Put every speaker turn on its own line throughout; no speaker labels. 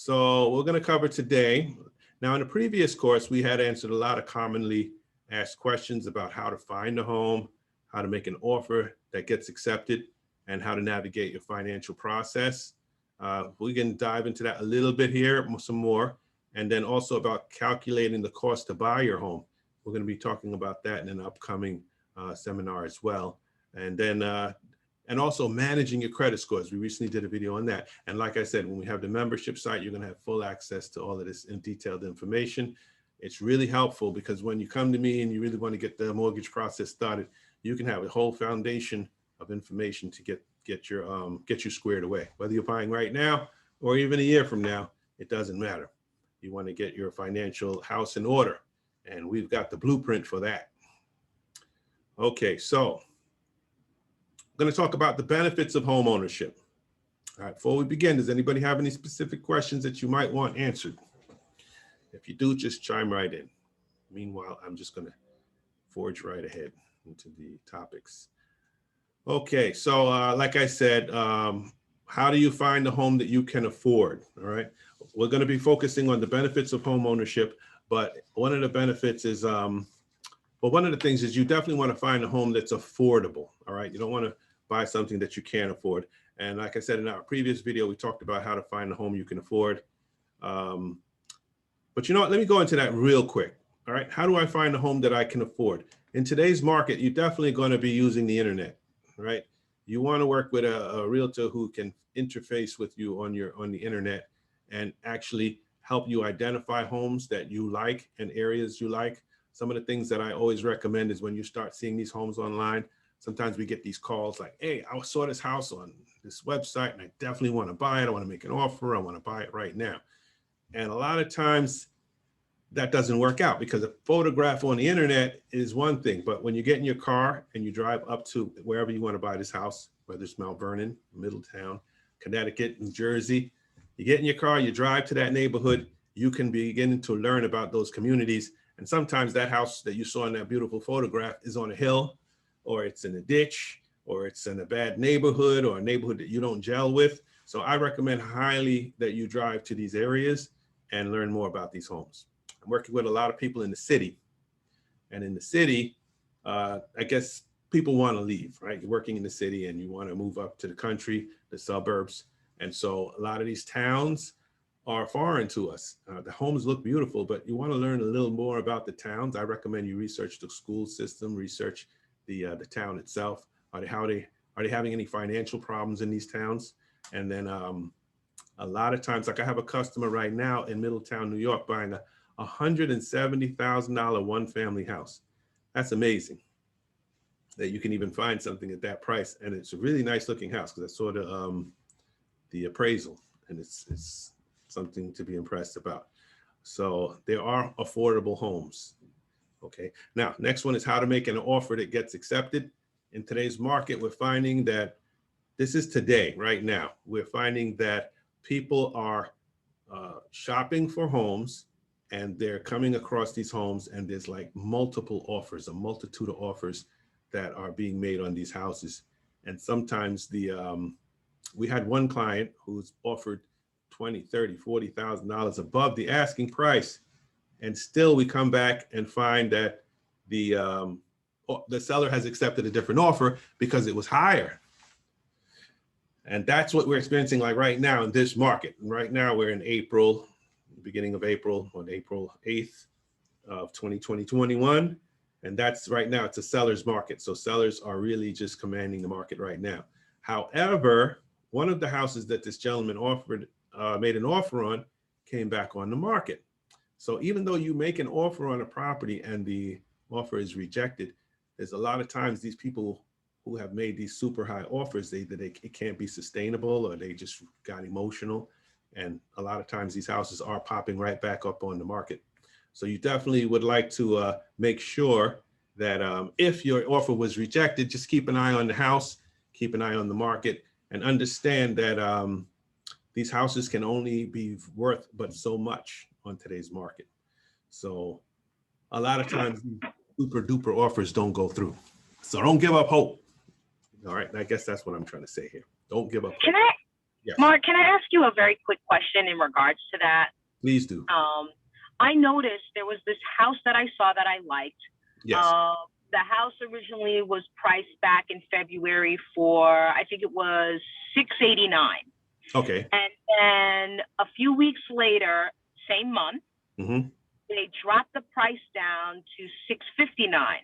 So we're going to cover today. Now, in the previous course, we had answered a lot of commonly asked questions about how to find a home, how to make an offer that gets accepted, and how to navigate your financial process. We can dive into that a little bit here, some more, and then also about calculating the cost to buy your home. We're going to be talking about that in an upcoming seminar as well. And then and also managing your credit scores. We recently did a video on that. And like I said, when we have the membership site, you're gonna have full access to all of this in detailed information. It's really helpful because when you come to me and you really wanna get the mortgage process started, you can have a whole foundation of information to get you squared away. Whether you're buying right now or even a year from now, it doesn't matter. You wanna get your financial house in order. And we've got the blueprint for that. Okay, so I'm going to talk about the benefits of home ownership. All right, before we begin, does anybody have any specific questions that you might want answered? If you do, just chime right in. Meanwhile, I'm just going to forge right ahead into the topics. Okay, so like I said, how do you find a home that you can afford? All right, we're going to be focusing on the benefits of home ownership, but one of the benefits is, well, one of the things is you definitely want to find a home that's affordable. All right, you don't want to buy something that you can't afford. And like I said in our previous video, we talked about how to find a home you can afford. But you know what, let me go into that real quick. All right, how do I find a home that I can afford? In today's market, you're definitely going to be using the internet, right? You want to work with a realtor who can interface with you on the internet and actually help you identify homes that you like and areas you like. Some of the things that I always recommend is when you start seeing these homes online, sometimes we get these calls like, hey, I saw this house on this website and I definitely want to buy it. I want to make an offer. I want to buy it right now. And a lot of times that doesn't work out because a photograph on the internet is one thing, but when you get in your car and you drive up to wherever you want to buy this house, whether it's Mount Vernon, Middletown, Connecticut, New Jersey, you get in your car, you drive to that neighborhood, you can begin to learn about those communities. And sometimes that house that you saw in that beautiful photograph is on a hill, or it's in a ditch, or it's in a bad neighborhood, or a neighborhood that you don't gel with. So I recommend highly that you drive to these areas and learn more about these homes. I'm working with a lot of people in the city. And in the city, I guess people want to leave, right? You're working in the city and you want to move up to the country, the suburbs. And so a lot of these towns are foreign to us. The homes look beautiful, but you want to learn a little more about the towns. I recommend you research the school system, research the town itself. Are they having any financial problems in these towns? And then a lot of times, like I have a customer right now in Middletown, New York, buying a $170,000 one-family house. That's amazing that you can even find something at that price. And it's a really nice looking house because I saw the appraisal, and it's something to be impressed about. So there are affordable homes. Okay, now next one is how to make an offer that gets accepted. In today's market, we're finding that this is today, right now. We're finding that people are shopping for homes and they're coming across these homes and there's like multiple offers, a multitude of offers that are being made on these houses. And sometimes we had one client who's offered $20,000, $30,000, $40,000 above the asking price. And still we come back and find that the seller has accepted a different offer because it was higher. And that's what we're experiencing like right now in this market. And right now we're in April, beginning of April, on April 8th of 2021. And that's right now, it's a seller's market. So sellers are really just commanding the market right now. However, one of the houses that this gentleman made an offer on came back on the market. So even though you make an offer on a property and the offer is rejected, there's a lot of times these people who have made these super high offers, it can't be sustainable or they just got emotional. And a lot of times these houses are popping right back up on the market. So you definitely would like to make sure that if your offer was rejected, just keep an eye on the house, keep an eye on the market, and understand that these houses can only be worth but so much on today's market. So a lot of times super duper offers don't go through. So don't give up hope. All right, I guess that's what I'm trying to say here. Don't give up hope. Yes,
Mark, can I ask you a very quick question in regards to that?
please do.
I noticed there was this house that I saw that I liked.
Yes.
Uh, the house originally was priced back in February for, I think it was 689,
Okay.
and then a few weeks later, same month,
Mm-hmm.
they dropped the price down to 659.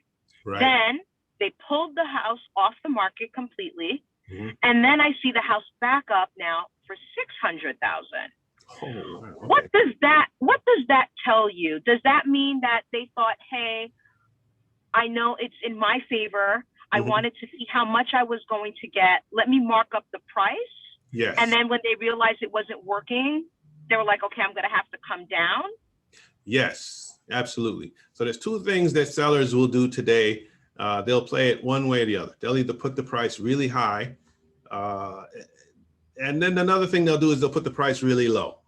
Right.
Then they pulled the house off the market completely,
Mm-hmm.
and then I see the house back up now for 600,000.
Oh, wow.
What
Okay.
does that tell you? Does that mean that they thought, hey, I know it's in my favor. I
Mm-hmm.
wanted to see how much I was going to get. Let me mark up the price. And
Yes.
then when they realized it wasn't working, they were like, okay, I'm going to have to come down.
Yes, absolutely. So there's two things that sellers will do today. They'll play it one way or the other. They'll either put the price really high, uh, and then another thing they'll do is they'll put the price really low.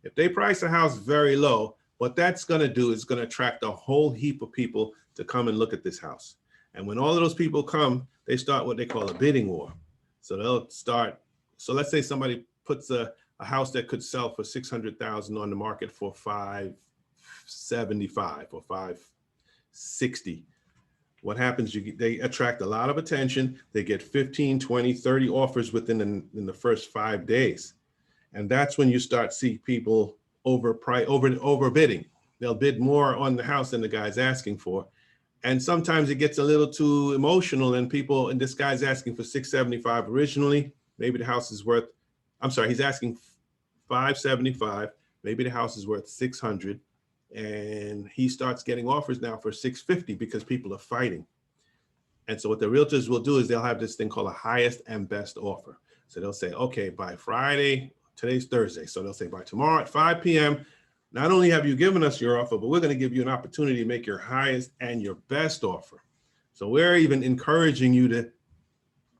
If they price a house very low, what that's going to do is going to attract a whole heap of people to come and look at this house. And when all of those people come, they start what they call a bidding war. So they'll start. So let's say somebody puts a house that could sell for 600,000 on the market for 575 or 560. What happens? They attract a lot of attention. They get 15, 20, 30 offers within in the first 5 days. And that's when you start see people overbidding. They'll bid more on the house than the guy's asking for. And sometimes it gets a little too emotional and this guy's asking for 675 originally. Maybe the house is worth, I'm sorry, he's asking 575. Maybe the house is worth 600. And he starts getting offers now for 650 because people are fighting. And so what the realtors will do is they'll have this thing called a highest and best offer. So they'll say, okay, by Friday, today's Thursday. So they'll say by tomorrow at 5 p.m., not only have you given us your offer, but we're going to give you an opportunity to make your highest and your best offer. So we're even encouraging you to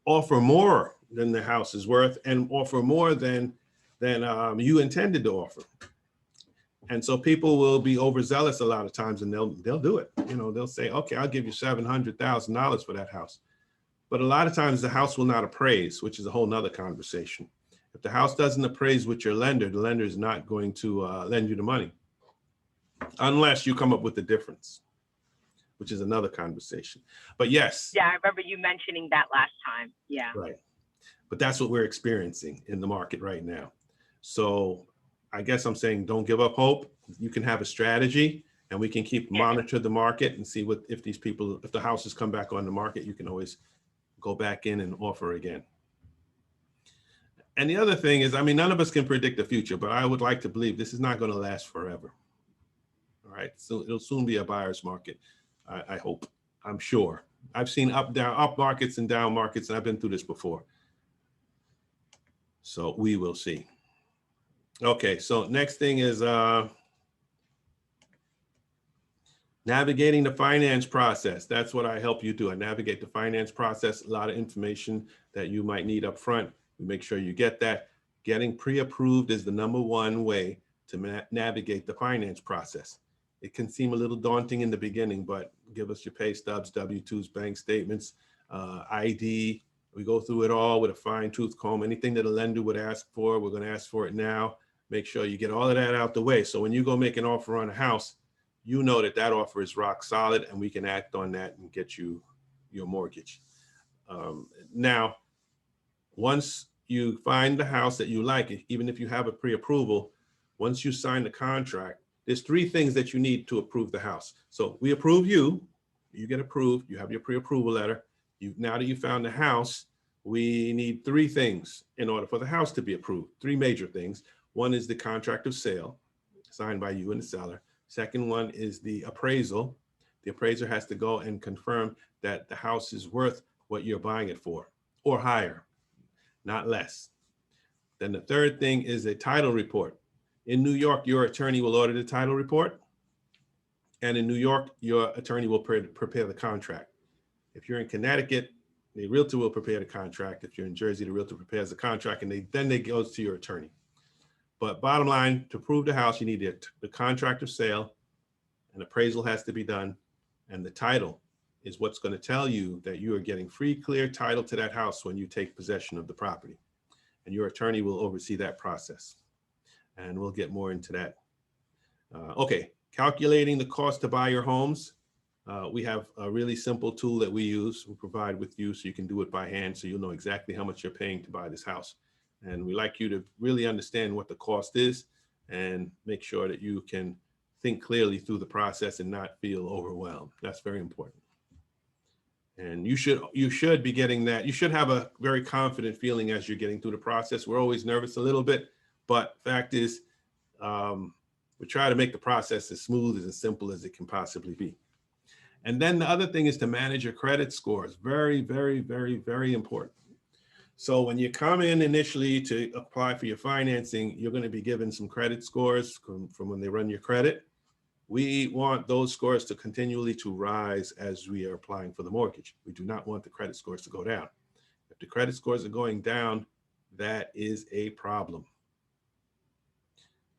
offer more than the house is worth and offer more than you intended to offer. And so people will be overzealous a lot of times, and they'll do it. They'll say, okay, I'll give you $700,000 for that house. But a lot of times the house will not appraise, which is a whole nother conversation. If the house doesn't appraise with your lender, the lender is not going to lend you the money unless you come up with the difference, which is another conversation. But yes.
Yeah, I remember you mentioning that last time. Yeah.
Right. But that's what we're experiencing in the market right now. So I guess I'm saying don't give up hope. You can have a strategy, and we can keep monitor the market and see if the houses come back on the market, you can always go back in and offer again. And the other thing is, none of us can predict the future, but I would like to believe this is not going to last forever. All right. So it'll soon be a buyer's market. I hope. I'm sure. I've seen up markets and down markets, and I've been through this before. So we will see. Okay. So next thing is navigating the finance process. That's what I help you do. I navigate the finance process. A lot of information that you might need up front. We make sure you get that. Getting pre-approved is the number one way to navigate the finance process. It can seem a little daunting in the beginning, but give us your pay stubs, W-2s, bank statements, ID. We go through it all with a fine tooth comb. Anything that a lender would ask for, we're going to ask for it now. Make sure you get all of that out the way. So when you go make an offer on a house, you know that offer is rock solid, and we can act on that and get you your mortgage. Now, once you find the house that you like, even if you have a pre-approval, once you sign the contract, there's three things that you need to approve the house. So we approve you get approved, you have your pre-approval letter. Now that you found the house, we need three things in order for the house to be approved, three major things. One is the contract of sale, signed by you and the seller. Second one is the appraisal. The appraiser has to go and confirm that the house is worth what you're buying it for, or higher, not less. Then the third thing is a title report. In New York, your attorney will order the title report. And in New York, your attorney will prepare the contract. If you're in Connecticut, the realtor will prepare the contract. If you're in Jersey, the realtor prepares the contract, and then they goes to your attorney. But bottom line, to prove the house, you need the contract of sale, an appraisal has to be done, and the title is what's going to tell you that you are getting free, clear title to that house when you take possession of the property. and your attorney will oversee that process. And we'll get more into that. Okay, calculating the cost to buy your homes. We have a really simple tool that we provide with you so you can do it by hand so you'll know exactly how much you're paying to buy this house. And we like you to really understand what the cost is and make sure that you can think clearly through the process and not feel overwhelmed. That's very important. And you should be getting that. You should have a very confident feeling as you're getting through the process. We're always nervous a little bit, but fact is, we try to make the process as smooth and simple as it can possibly be. And then the other thing is to manage your credit scores. Very, very, very, very important. So when you come in initially to apply for your financing, you're going to be given some credit scores from when they run your credit. We want those scores to continually to rise as we are applying for the mortgage. We do not want the credit scores to go down. If the credit scores are going down, that is a problem.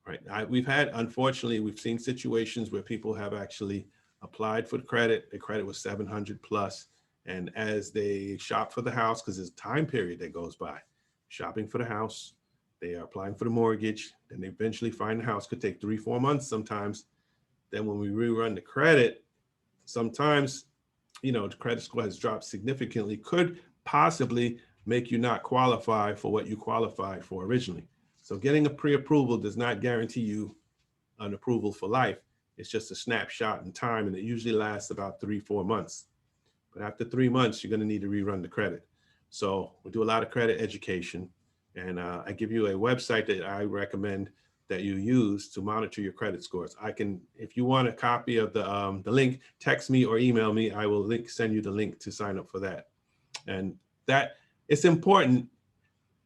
Right. Unfortunately, we've seen situations where people have actually applied for the credit. The credit was 700 plus. And as they shop for the house, because there's a time period that goes by, shopping for the house, they are applying for the mortgage, then they eventually find the house. Could take 3-4 months sometimes. Then when we rerun the credit, sometimes, the credit score has dropped significantly, could possibly make you not qualify for what you qualified for originally. So getting a pre-approval does not guarantee you an approval for life. It's just a snapshot in time, and it usually lasts about 3-4 months. But after 3 months, you're going to need to rerun the credit. So we do a lot of credit education, and I give you a website that I recommend that you use to monitor your credit scores. If you want a copy of the link, text me or email me. I will send you the link to sign up for that. And that it's important.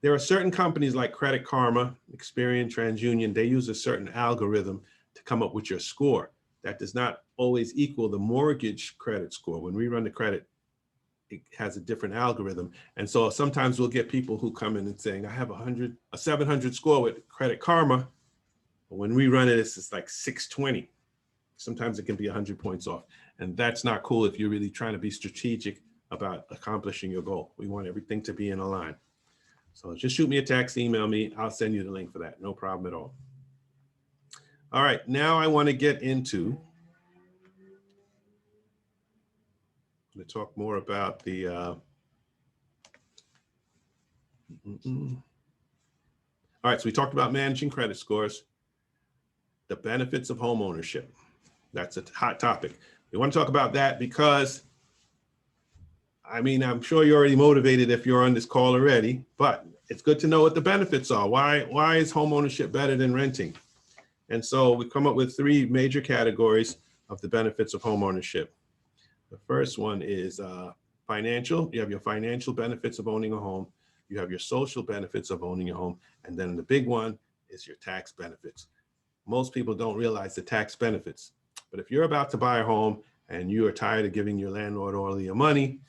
There are certain companies like Credit Karma, Experian, TransUnion. They use a certain algorithm to come up with your score. That does not always equal the mortgage credit score. When we run the credit, it has a different algorithm. And so sometimes we'll get people who come in and saying, I have a 700 score with Credit Karma. But when we run it, it's just like 620. Sometimes it can be 100 points off. And that's not cool if you're really trying to be strategic about accomplishing your goal. We want everything to be in a line. So just shoot me a text, email me. I'll send you the link for that. No problem at all. All right, now I want to get into, to talk more about the, all right, so we talked about managing credit scores, the benefits of home ownership. That's a hot topic. We want to talk about that because, I'm sure you're already motivated if you're on this call already, but it's good to know what the benefits are. Why is home ownership better than renting? And so we come up with 3 major categories of the benefits of home ownership. The first one is financial. You have your financial benefits of owning a home. You have your social benefits of owning a home. And then the big one is your tax benefits. Most people don't realize the tax benefits. But if you're about to buy a home and you are tired of giving your landlord all your money,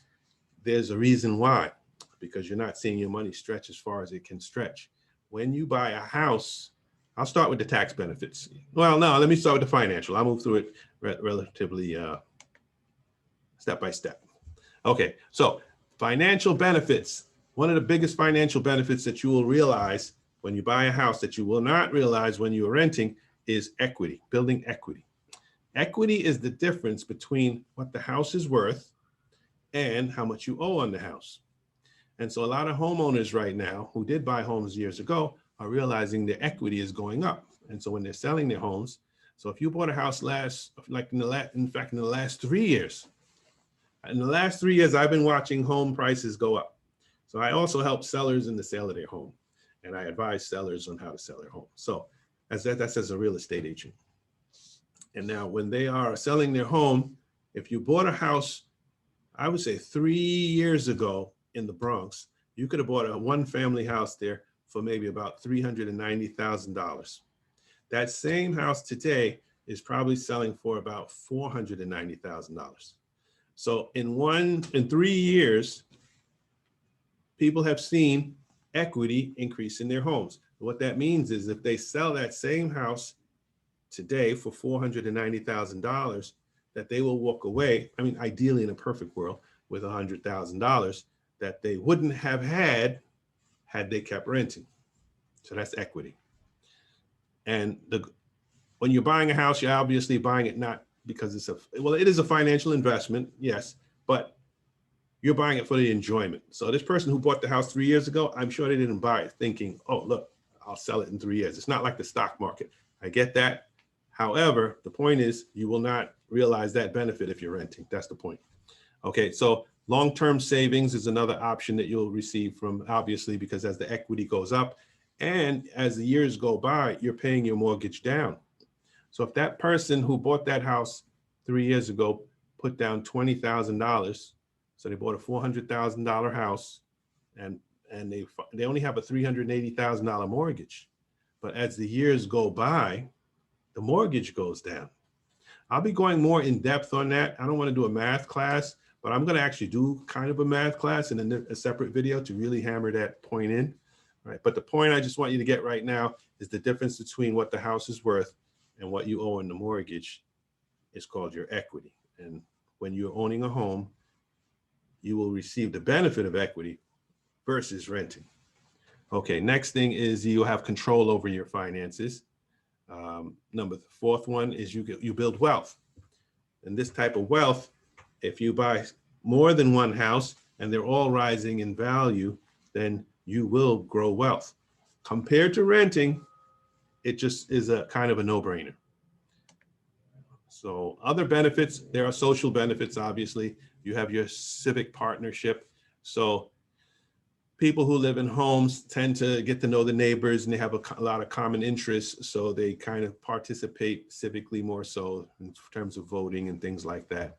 there's a reason why. Because you're not seeing your money stretch as far as it can stretch. When you buy a house, I'll start with the tax benefits. Well, no, let me start with the financial. I'll move through it relatively step by step. Okay, so financial benefits. One of the biggest financial benefits that you will realize when you buy a house that you will not realize when you're renting is equity, building equity. Equity is the difference between what the house is worth and how much you owe on the house. And so a lot of homeowners right now who did buy homes years ago are realizing their equity is going up. And so when they're selling their homes, so if you bought a house in the last 3 years, I've been watching home prices go up. So I also help sellers in the sale of their home, and I advise sellers on how to sell their home. So that's as a real estate agent. And now when they are selling their home, if you bought a house, I would say 3 years ago in the Bronx, you could have bought a 1-family house there for maybe about $390,000. That same house today is probably selling for about $490,000. So in 3 years, people have seen equity increase in their homes. What that means is if they sell that same house today for $490,000, that they will walk away, ideally in a perfect world, with $100,000 that they wouldn't have had had they kept renting. So that's equity. And when you're buying a house, you're obviously buying it not because it is a financial investment, yes, but you're buying it for the enjoyment. So this person who bought the house 3 years ago, I'm sure they didn't buy it thinking, oh, look, I'll sell it in 3 years. It's not like the stock market. I get that. However, the point is you will not realize that benefit if you're renting. That's the point. Okay, so long-term savings is another option that you'll receive from, obviously, because as the equity goes up and as the years go by, you're paying your mortgage down. So if that person who bought that house 3 years ago put down $20,000, so they bought a $400,000 house and they only have a $380,000 mortgage. But as the years go by, the mortgage goes down. I'll be going more in depth on that. I don't want to do a math class, but I'm going to actually do kind of a math class in a separate video to really hammer that point in. Right? But the point I just want you to get right now is the difference between what the house is worth and what you owe in the mortgage is called your equity. And when you're owning a home, you will receive the benefit of equity versus renting. Okay, next thing is you have control over your finances. The fourth one is you build wealth. And this type of wealth, if you buy more than one house and they're all rising in value, then you will grow wealth. Compared to renting, it just is a kind of a no-brainer. So other benefits, there are social benefits, obviously. You have your civic partnership. So people who live in homes tend to get to know the neighbors and they have a lot of common interests. So they kind of participate civically more so in terms of voting and things like that.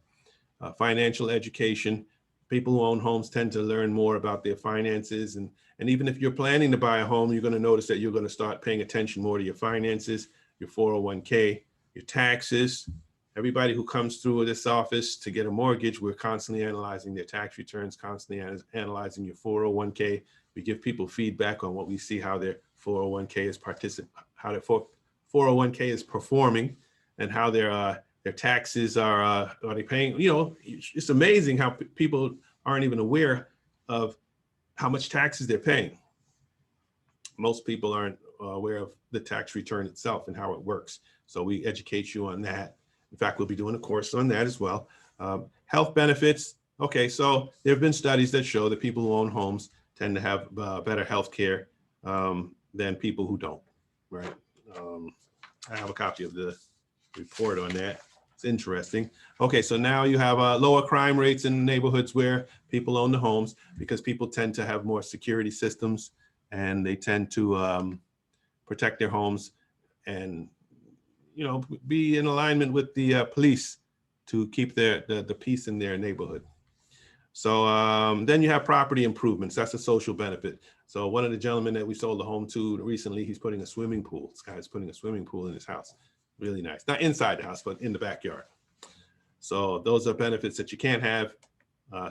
Financial education, people who own homes tend to learn more about their finances. And even if you're planning to buy a home, you're going to notice that you're going to start paying attention more to your finances, your 401k, your taxes. Everybody who comes through this office to get a mortgage, we're constantly analyzing their tax returns, constantly analyzing your 401k. We give people feedback on what we see, how their 401k is how their 401k is performing, and how their taxes are they paying. You know, it's amazing how people aren't even aware of how much taxes they're paying. Most people aren't aware of the tax return itself and how it works. So we educate you on that. In fact, we'll be doing a course on that as well. Health benefits. Okay, so there have been studies that show that people who own homes tend to have better health care than people who don't, right? I have a copy of the report on that. It's interesting. Okay, so now you have lower crime rates in neighborhoods where people own the homes because people tend to have more security systems and they tend to protect their homes and be in alignment with the police to keep the peace in their neighborhood. So then you have property improvements. That's a social benefit. So one of the gentlemen that we sold the home to recently, he's putting a swimming pool. This guy is putting a swimming pool in his house. Really nice. Not inside the house, but in the backyard. So those are benefits that you can't have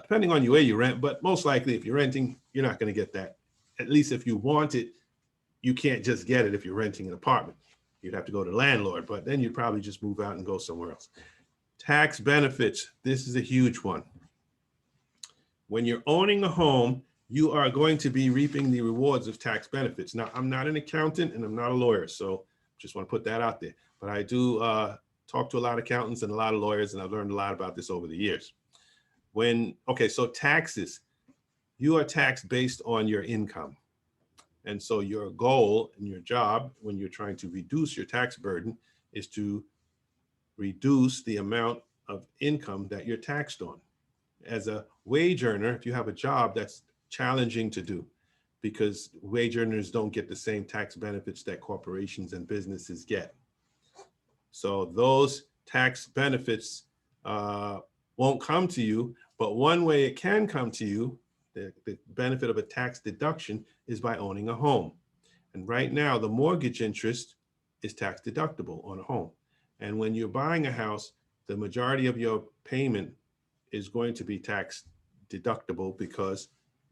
depending on where you rent. But most likely if you're renting, you're not going to get that. At least if you want it, you can't just get it if you're renting an apartment. You'd have to go to the landlord, but then you'd probably just move out and go somewhere else. Tax benefits. This is a huge one. When you're owning a home, you are going to be reaping the rewards of tax benefits. Now, I'm not an accountant and I'm not a lawyer, so just want to put that out there. But I do talk to a lot of accountants and a lot of lawyers, and I've learned a lot about this over the years. So taxes, you are taxed based on your income. And so your goal in your job when you're trying to reduce your tax burden is to reduce the amount of income that you're taxed on. As a wage earner, if you have a job, that's challenging to do because wage earners don't get the same tax benefits that corporations and businesses get. So those tax benefits won't come to you, but one way it can come to you, the benefit of a tax deduction, is by owning a home. And right now, the mortgage interest is tax deductible on a home. And when you're buying a house, the majority of your payment is going to be tax deductible because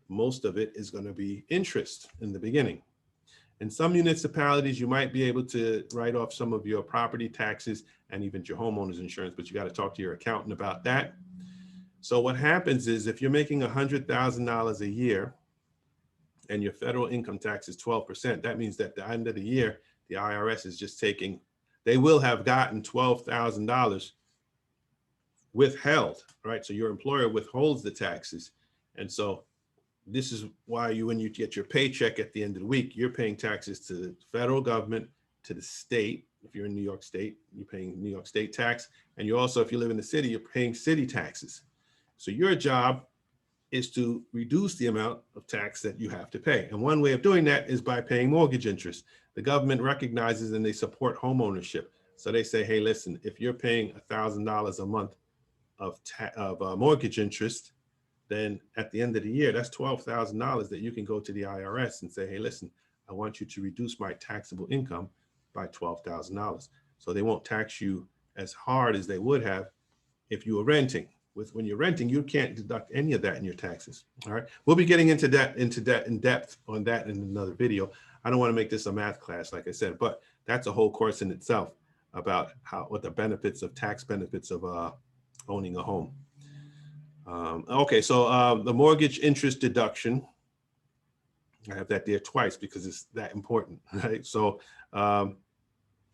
most of it is going to be interest in the beginning. In some municipalities, you might be able to write off some of your property taxes and even your homeowner's insurance, but you got to talk to your accountant about that. So what happens is if you're making $100,000 a year and your federal income tax is 12%, that means that at the end of the year, the IRS is just taking, they will have gotten $12,000 withheld, right? So your employer withholds the taxes. And so this is why when you get your paycheck at the end of the week, you're paying taxes to the federal government, to the state. If you're in New York State, you're paying New York State tax. And you also, if you live in the city, you're paying city taxes. So your job is to reduce the amount of tax that you have to pay. And one way of doing that is by paying mortgage interest. The government recognizes and they support home ownership. So they say, hey, listen, if you're paying $1,000 a month of mortgage interest, then at the end of the year, that's $12,000 that you can go to the IRS and say, hey, listen, I want you to reduce my taxable income by $12,000. So they won't tax you as hard as they would have if you were renting. When you're renting, you can't deduct any of that in your taxes. All right. We'll be getting into that in depth on that in another video. I don't want to make this a math class, like I said, but that's a whole course in itself about what the benefits of tax benefits of owning a home. Okay, so the mortgage interest deduction, I have that there twice because it's that important, right? So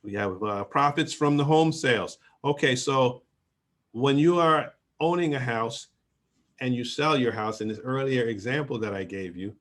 we have profits from the home sales. Okay, so when you are owning a house and you sell your house, in this earlier example that I gave you,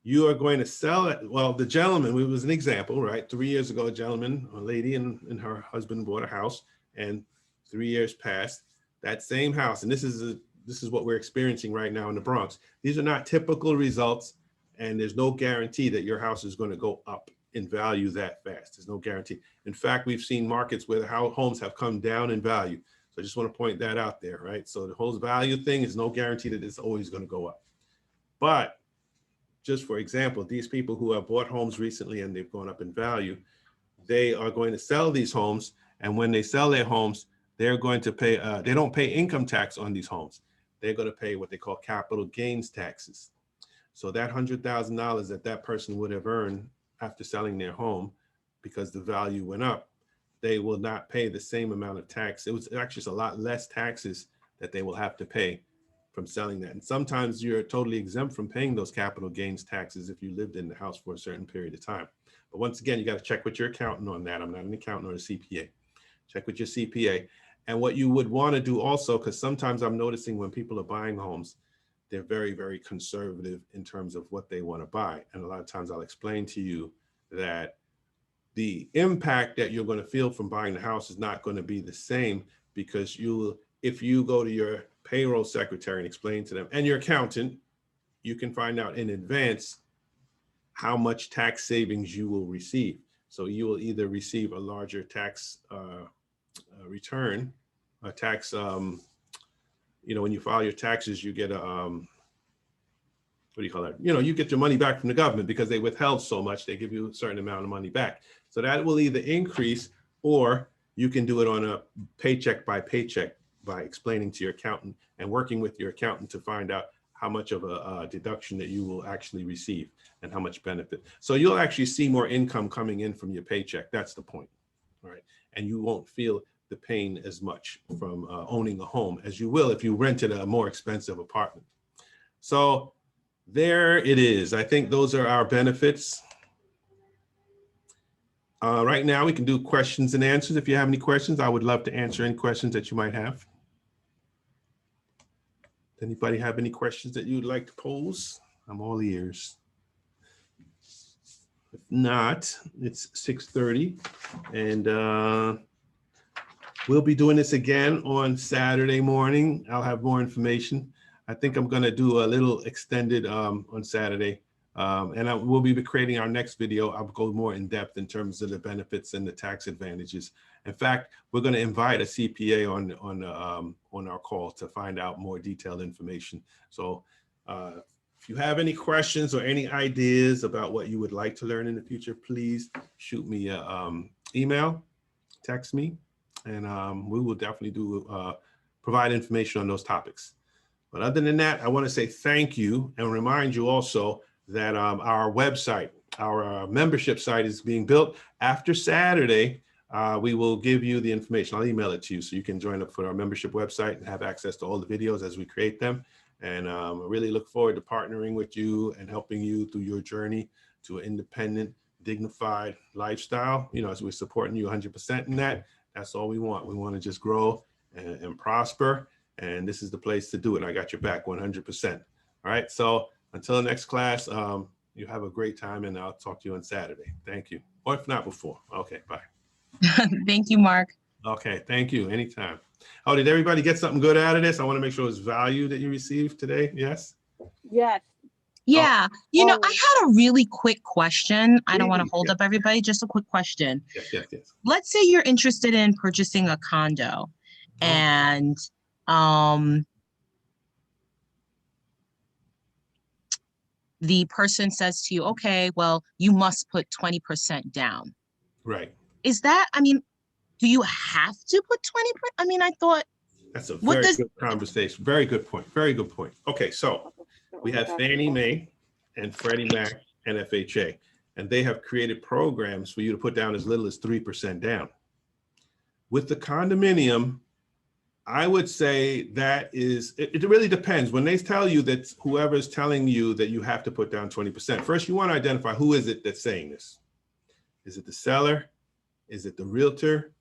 you are going to sell it. Well, the gentleman, it was an example, right? 3 years ago, a lady and her husband bought a house, and 3 years passed. That same house, and this is what we're experiencing right now in the Bronx. These are not typical results, and there's no guarantee that your house is going to go up in value that fast. There's no guarantee. In fact, we've seen markets where the homes have come down in value. So I just want to point that out there, right? So the whole value thing is no guarantee that it's always going to go up. But just for example, these people who have bought homes recently and they've gone up in value, they are going to sell these homes, and when they sell their homes, they're going to pay, they don't pay income tax on these homes. They're going to pay what they call capital gains taxes. So that $100,000 that person would have earned after selling their home, because the value went up, they will not pay the same amount of tax. It was actually a lot less taxes that they will have to pay from selling that. And sometimes you're totally exempt from paying those capital gains taxes if you lived in the house for a certain period of time. But once again, you got to check with your accountant on that. I'm not an accountant or a CPA. Check with your CPA. And what you would want to do also, because sometimes I'm noticing when people are buying homes, they're very, very conservative in terms of what they want to buy. And a lot of times I'll explain to you that the impact that you're going to feel from buying the house is not going to be the same, because if you go to your payroll secretary and explain to them, and your accountant, you can find out in advance how much tax savings you will receive. So you will either receive a larger tax return, a tax, when you file your taxes, you get a, what do you call that? You get your money back from the government because they withheld so much, they give you a certain amount of money back. So that will either increase, or you can do it on a paycheck by paycheck by explaining to your accountant and working with your accountant to find out how much of a deduction that you will actually receive and how much benefit. So you'll actually see more income coming in from your paycheck. That's the point, all right? And you won't feel the pain as much from owning a home as you will if you rented a more expensive apartment. So there it is. I think those are our benefits. Right now we can do questions and answers. If you have any questions, I would love to answer any questions that you might have. Anybody have any questions that you'd like to pose? I'm all ears. If not, it's 6:30, and we'll be doing this again on Saturday morning. I'll have more information. I think I'm going to do a little extended on Saturday, and we'll be creating our next video. I'll go more in depth in terms of the benefits and the tax advantages. In fact, we're going to invite a CPA on our call to find out more detailed information. So if you have any questions or any ideas about what you would like to learn in the future, please shoot me an email, text me, and we will definitely provide information on those topics. But other than that, I want to say thank you and remind you also that our website, our membership site is being built. After Saturday, we will give you the information. I'll email it to you so you can join up for our membership website and have access to all the videos as we create them. And I really look forward to partnering with you and helping you through your journey to an independent, dignified lifestyle. You know, as we're supporting you 100% in that, that's all we want. We want to just grow and prosper. And this is the place to do it. I got your back 100%. All right. So until next class, you have a great time, and I'll talk to you on Saturday. Thank you. Or if not before. Okay. Bye.
Thank you, Mark.
Okay. Thank you. Anytime. Oh, did everybody get something good out of this? I want to make sure it's value that you received today. Yes.
Yes.
Yeah. You know, I had a really quick question. I don't want to
Please,
hold
yes.
up everybody. Just a quick question.
Yes.
Let's say you're interested in purchasing a condo and the person says to you, okay, well, you must put 20% down.
Right.
Is that, I mean, do you have to put 20%? I mean, I thought.
That's a very good conversation. Very good point. Very good point. Okay, so we have Fannie Mae and Freddie Mac and FHA, and they have created programs for you to put down as little as 3% down. With the condominium, I would say that is, it really depends. When they tell you that whoever is telling you that you have to put down 20%, first you want to identify who is it that's saying this. Is it the seller? Is it the realtor?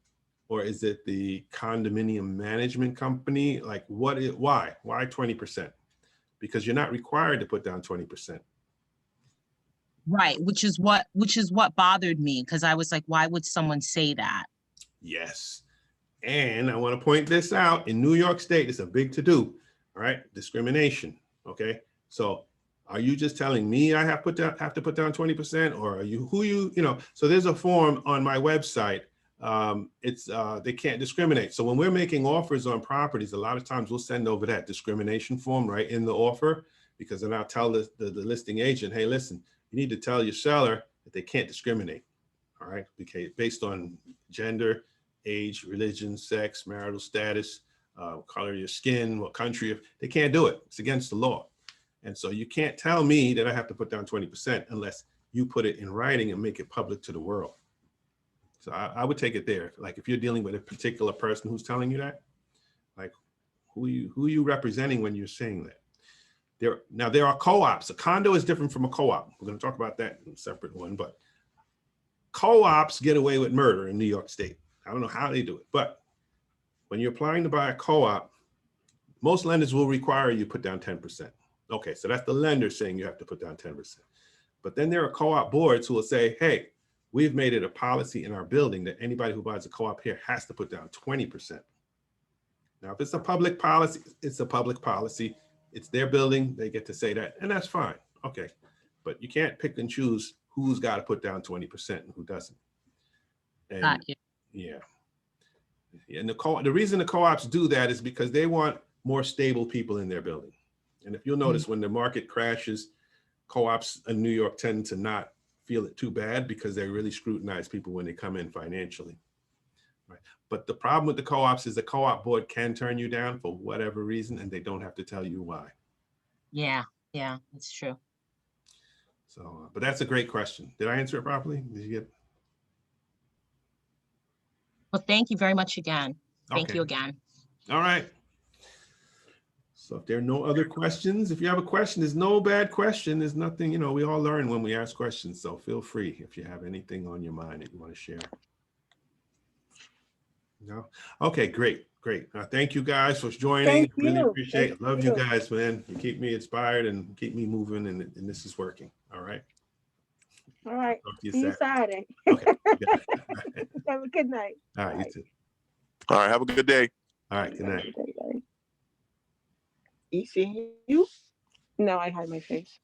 Or is it the condominium management company? Like why 20%? Because you're not required to put down 20%.
Right, which is what bothered me, because I was like, why would someone say that?
Yes. And I want to point this out. In New York State, it's a big to-do. All right, discrimination. Okay, so are you just telling me I have to put down 20%, or are you so there's a form on my website. They can't discriminate. So when we're making offers on properties, a lot of times we'll send over that discrimination form right in the offer, because then I'll tell the listing agent, hey, listen, you need to tell your seller that they can't discriminate. All right, because based on gender, age, religion, sex, marital status, color of your skin, what country, they can't do it. It's against the law. And so you can't tell me that I have to put down 20% unless you put it in writing and make it public to the world. So I would take it there. Like if you're dealing with a particular person who's telling you that, like who are you representing when you're saying that? There are co-ops. A condo is different from a co-op. We're going to talk about that in a separate one, but co-ops get away with murder in New York State. I don't know how they do it, but when you're applying to buy a co-op, most lenders will require you put down 10%. Okay, so that's the lender saying you have to put down 10%. But then there are co-op boards who will say, hey, we've made it a policy in our building that anybody who buys a co-op here has to put down 20%. Now, if it's a public policy, it's a public policy. It's their building. They get to say that, and that's fine. Okay, but you can't pick and choose who's got to put down 20% and who doesn't. And yeah. And the reason the co-ops do that is because they want more stable people in their building. And if you'll notice, when the market crashes, co-ops in New York tend to not feel it too bad because they really scrutinize people when they come in financially. Right. But the problem with the co-ops is the co-op board can turn you down for whatever reason, and they don't have to tell you why.
Yeah, that's true.
So, but that's a great question. Did I answer it properly? Did you get?
Well, thank you very much again. Thank
Okay.
you again.
All right. So if there are no other questions, if you have a question, there's no bad question. There's nothing, we all learn when we ask questions. So feel free if you have anything on your mind that you want to share. No? Okay, great. Thank you guys for joining. Really appreciate it. Love you guys, man. You keep me inspired and keep me moving, and this is working. All right.
All right.
See
you Saturday.
Okay.
Have a good night.
All right, you too.
All right, have a good day.
All right, good night.
You see you? No, I hide my face.